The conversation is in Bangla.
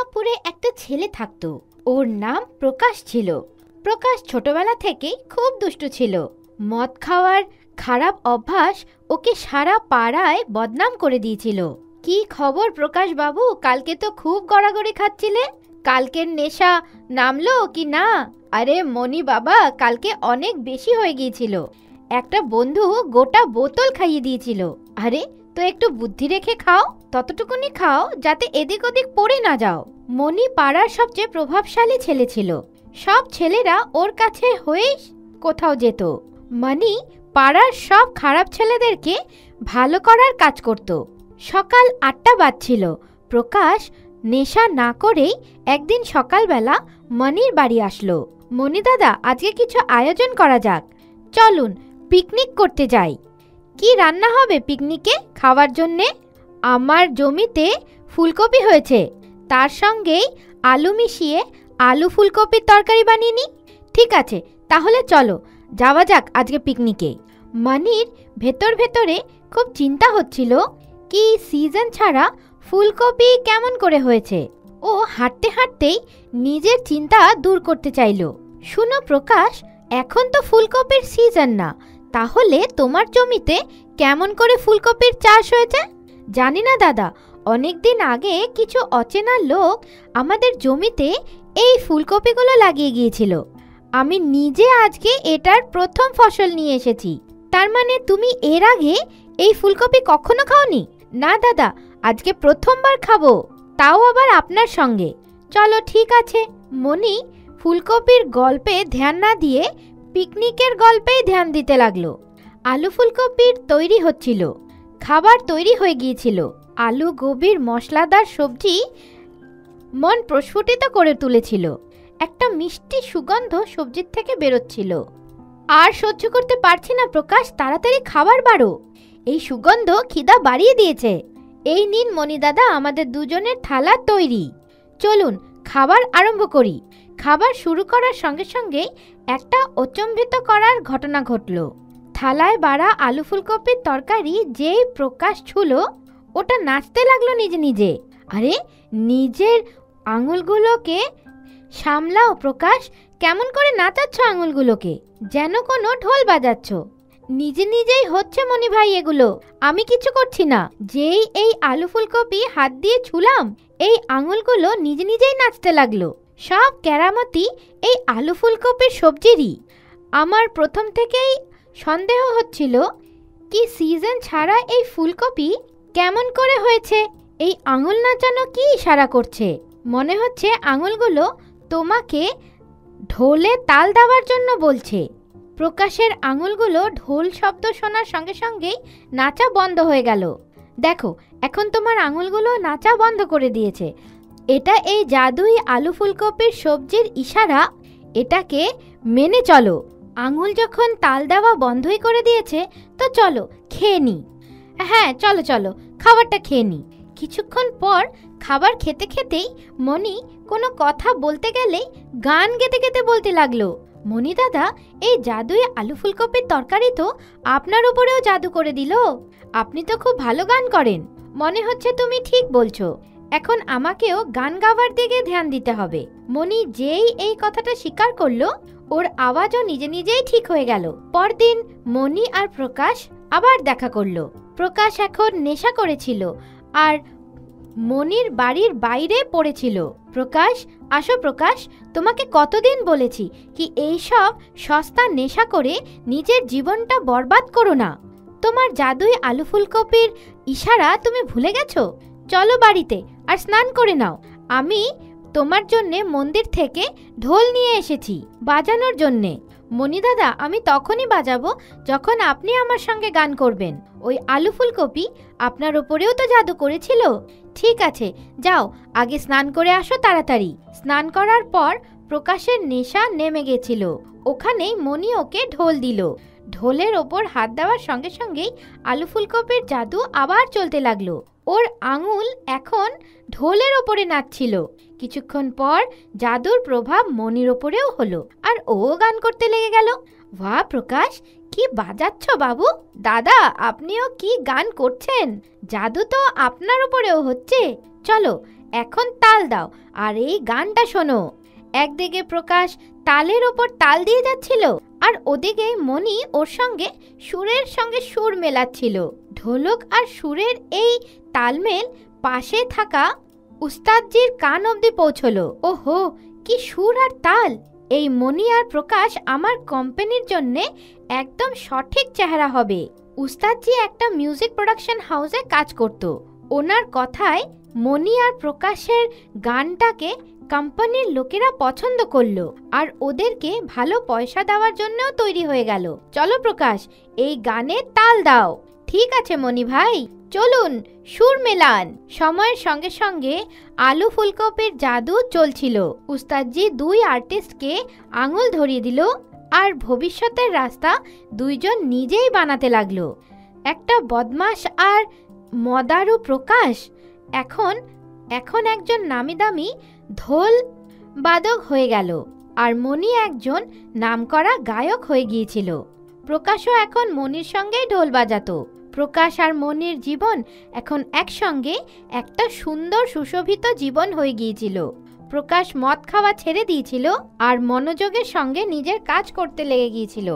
মিদনাপুরে একটা ছেলে থাকতো। ওর নাম প্রকাশ ছিল। প্রকাশ ছোটবেলা থেকেই খুব দুষ্টু ছিল। মদ খাওয়ার খারাপ অভ্যাস ওকে সারা পাড়ায় বদনাম করে দিয়েছিল। কি খবর প্রকাশ বাবু, কালকে তো খুব গড়াগড়ি খাচ্ছিলে, কালকের নেশা নামলো কি না? আরে মনি বাবা, কালকে অনেক বেশি হয়ে গিয়েছিল, একটা বন্ধু গোটা বোতল খাইয়ে দিয়েছিল। আরে তো একটু বুদ্ধি রেখে খাও, ততটুকুনি খাও যাতে এদিক ওদিক পড়ে না যাও। মনি পাড়ার সবচেয়ে প্রভাবশালী ছেলে ছিল। সব ছেলেরা ওর কাছে হয়ে কোথাও যেত। মনি পাড়ার সব খারাপ ছেলেদেরকে ভালো করার কাজ করত। সকাল 8টা বাজছিল। প্রকাশ নেশা না করেই একদিন সকালবেলা মনির বাড়ি আসলো। মনি দাদা, আজকে কিছু আয়োজন করা যাক, চলুন পিকনিক করতে যাই। কি রান্না হবে পিকনিকে খাওয়ার জন্যে? আমার জমিতে ফুলকপি হয়েছে, তার সঙ্গেই আলু মিশিয়ে আলু ফুলকপির তরকারি বানিয়ে নি। ঠিক আছে, তাহলে চলো যাওয়া যাক আজকে পিকনিকে। মনির ভেতর ভেতরে খুব চিন্তা হচ্ছিল, কি সিজন ছাড়া ফুলকপি কেমন করে হয়েছে। ও হাঁটতে হাঁটতেই নিজের চিন্তা দূর করতে চাইল। শুনো প্রকাশ, এখন তো ফুলকপির সিজন না, তাহলে তোমার জমিতে কেমন করে ফুলকপির চাষ হয়েছে? জানি না দাদা, অনেক দিন আগে কিছু অচেনা লোক আমাদের জমিতে এই ফুলকপিগুলো লাগিয়ে গিয়েছিল। আমি নিজে আজকে এটার প্রথম ফসল নিয়ে এসেছি। তার মানে তুমি এর আগে এই ফুলকপি কখনো খাওনি? না দাদা, আজকে প্রথমবার খাবো, তাও আবার আপনার সঙ্গে। চলো ঠিক আছে। মনি ফুলকপির গল্পে ধ্যান না দিয়ে পিকনিকের গল্পেই ধ্যান দিতে লাগলো। আলু ফুলকপির তৈরি হচ্ছিল, খাবার তৈরি হয়ে গিয়েছিল। আলু গোবির মশলাদার সবজি মন প্রস্ফুটিত করে তুলেছিল। একটা মিষ্টি সুগন্ধ সবজির থেকে বেরোচ্ছিল। আর সহ্য করতে পারছি না প্রকাশ, তাড়াতাড়ি খাবার বাড়ো, এই সুগন্ধ খিদা বাড়িয়ে দিয়েছে। এই নিন মনি দাদা, আমাদের দুজনের থালা তৈরি, চলুন খাবার আরম্ভ করি। খাবার শুরু করার সঙ্গে সঙ্গে একটা অচম্বিত করার ঘটনা ঘটল। থালায় বাড়া আলু ফুলকপির তরকারি যেই প্রকাশ ছুলো, ওটা নাচতে লাগলো নিজে নিজে। আরে নিজের আঙুলগুলোকে সামলাও প্রকাশ, কেমন করে নাচাচ্ছ আঙুলগুলোকে, যেন কোনো ঢোল বাজাচ্ছ। নিজে নিজেই হচ্ছে মনি ভাই এগুলো, আমি কিছু করছি না। যেই এই আলু ফুলকপি হাত দিয়ে ছুলাম, এই আঙুলগুলো নিজে নিজেই নাচতে লাগলো। সব কেরামতি এই আলু ফুলকপির সবজিরই। আমার প্রথম থেকেই সন্দেহ হচ্ছিল, কি সিজন ছাড়া এই ফুলকপি কেমন করে হয়েছে। এই আঙুল নাচানো কি ইশারা করছে? মনে হচ্ছে আঙুলগুলো তোমাকে ঢোলে তাল দেওয়ার জন্য বলছে। প্রকাশের আঙুলগুলো ঢোল শব্দ শোনার সঙ্গে সঙ্গেই নাচা বন্ধ হয়ে গেল। দেখো, এখন তোমার আঙুলগুলো নাচা বন্ধ করে দিয়েছে। এটা এই জাদুই আলু ফুলকপির সবজির ইশারা, এটাকে মেনে চলো। আঙুল যখন তাল দেওয়া বন্ধই করে দিয়েছে, তো চলো খেয়ে নি। হ্যাঁ চলো চলো, খাবারটা খেয়ে নি। কিছুক্ষণ পর খাবার খেতে খেতেই মনি কোনো কথা বলতে গেলেই গান গেতে গেতে বলতে লাগলো, মনি দাদা, এই জাদুই আলু ফুলকপির তরকারি তো আপনার উপরেও জাদু করে দিল। আপনি তো খুব ভালো গান করেন, মনে হচ্ছে তুমি ঠিক বলছো। এখন আমাকেও গান গাওয়ার দিকে ধ্যান দিতে হবে। মনি যেই এই কথাটা স্বীকার করলো, ওর আওয়াজও নিজে নিজেই ঠিক হয়ে গেল। পরদিন মনি আর প্রকাশ আবার দেখা করলো। প্রকাশ এখন নেশা করেছিল আর মনির বাড়ির বাইরে পড়েছিল। প্রকাশ, আসো প্রকাশ, তোমাকে কতদিন বলেছি কি এইসব সস্তা নেশা করে নিজের জীবনটা বরবাদ করো না। তোমার জাদুই আলু ফুলকপির ইশারা তুমি ভুলে গেছো। চলো বাড়িতে আর স্নান করে নাও। আমি তোমার জন্যে মন্দির থেকে ঢোল নিয়ে এসেছি বাজানোর জন্যে। মনি দাদা, আমি তখনই বাজাবো যখন আপনি আমার সঙ্গে গান করবেন। ওই আলু ফুলকপি আপনার ওপরেও তো জাদু করেছিল। ঠিক আছে, যাও আগে স্নান করে আসো তাড়াতাড়ি। স্নান করার পর প্রকাশের নেশা নেমে গেছিল। ওখানেই মনি ওকে ঢোল দিল। ঢোলের ওপর হাত দেওয়ার সঙ্গে সঙ্গেই আলু ফুলকপির জাদু আবার চলতে লাগলো। ওর আঙুল এখন ঢোলের ওপরে নাচছিল। কিছুক্ষণ পর জাদুর প্রভাব মনির ওপরেও হলো আর ও গান করতে লেগে গেল। বাহ প্রকাশ, কি বাজাচ্ছ বাবু? দাদা, আপনিও কি গান করছেন? জাদু তো আপনার উপরেও হচ্ছে। চলো এখন তাল দাও আর এই গানটা শোনো। একদিকে প্রকাশ তালের ওপর তাল দিয়ে যাচ্ছিল, আর ওদিকে মণি ওর সঙ্গে সুরের সঙ্গে সুর মেলাচ্ছিল। ঢোলক আর সুরের এই তালমেল পাশে থাকা উস্তাদজির কান অবধি পৌঁছলো। ওহো, কি সুর আর তাল! এই মণি আর প্রকাশ আমার কোম্পানির জন্যে একদম সঠিক চেহারা হবে। উস্তাদজি একটা মিউজিক প্রোডাকশন হাউসে কাজ করত। ওনার কথায় মণি আর প্রকাশের গানটাকে কোম্পানির লোকেরা পছন্দ করলো, আর ওদেরকে ভালো পয়সা দেওয়ার জন্যও তৈরি হয়ে গেল। চলো প্রকাশ, এই গানে তাল দাও। ঠিক আছে মণি ভাই, চলুন সুর মেলান। সময়ের সঙ্গে সঙ্গে আলু ফুলকপির জাদু চলছিল। উস্তাদজি দুই আর্টিস্টকে আঙুল ধরিয়ে দিল, আর ভবিষ্যতের রাস্তা দুইজন নিজেই বানাতে লাগলো। একটা বদমাশ আর মদারু প্রকাশ এখন একজন নামি দামি ঢোল বাদক হয়ে গেল, আর মণি একজন নামকরা গায়ক হয়ে গিয়েছিল। প্রকাশও এখন মণির সঙ্গেই ঢোল বাজাতো। প্রকাশ আর মণির জীবন এখন একসঙ্গে একটা সুন্দর সুশোভিত জীবন হয়ে গিয়েছিল। প্রকাশ মদ খাওয়া ছেড়ে দিয়েছিল আর মনোযোগের সঙ্গে নিজের কাজ করতে লেগে গিয়েছিল।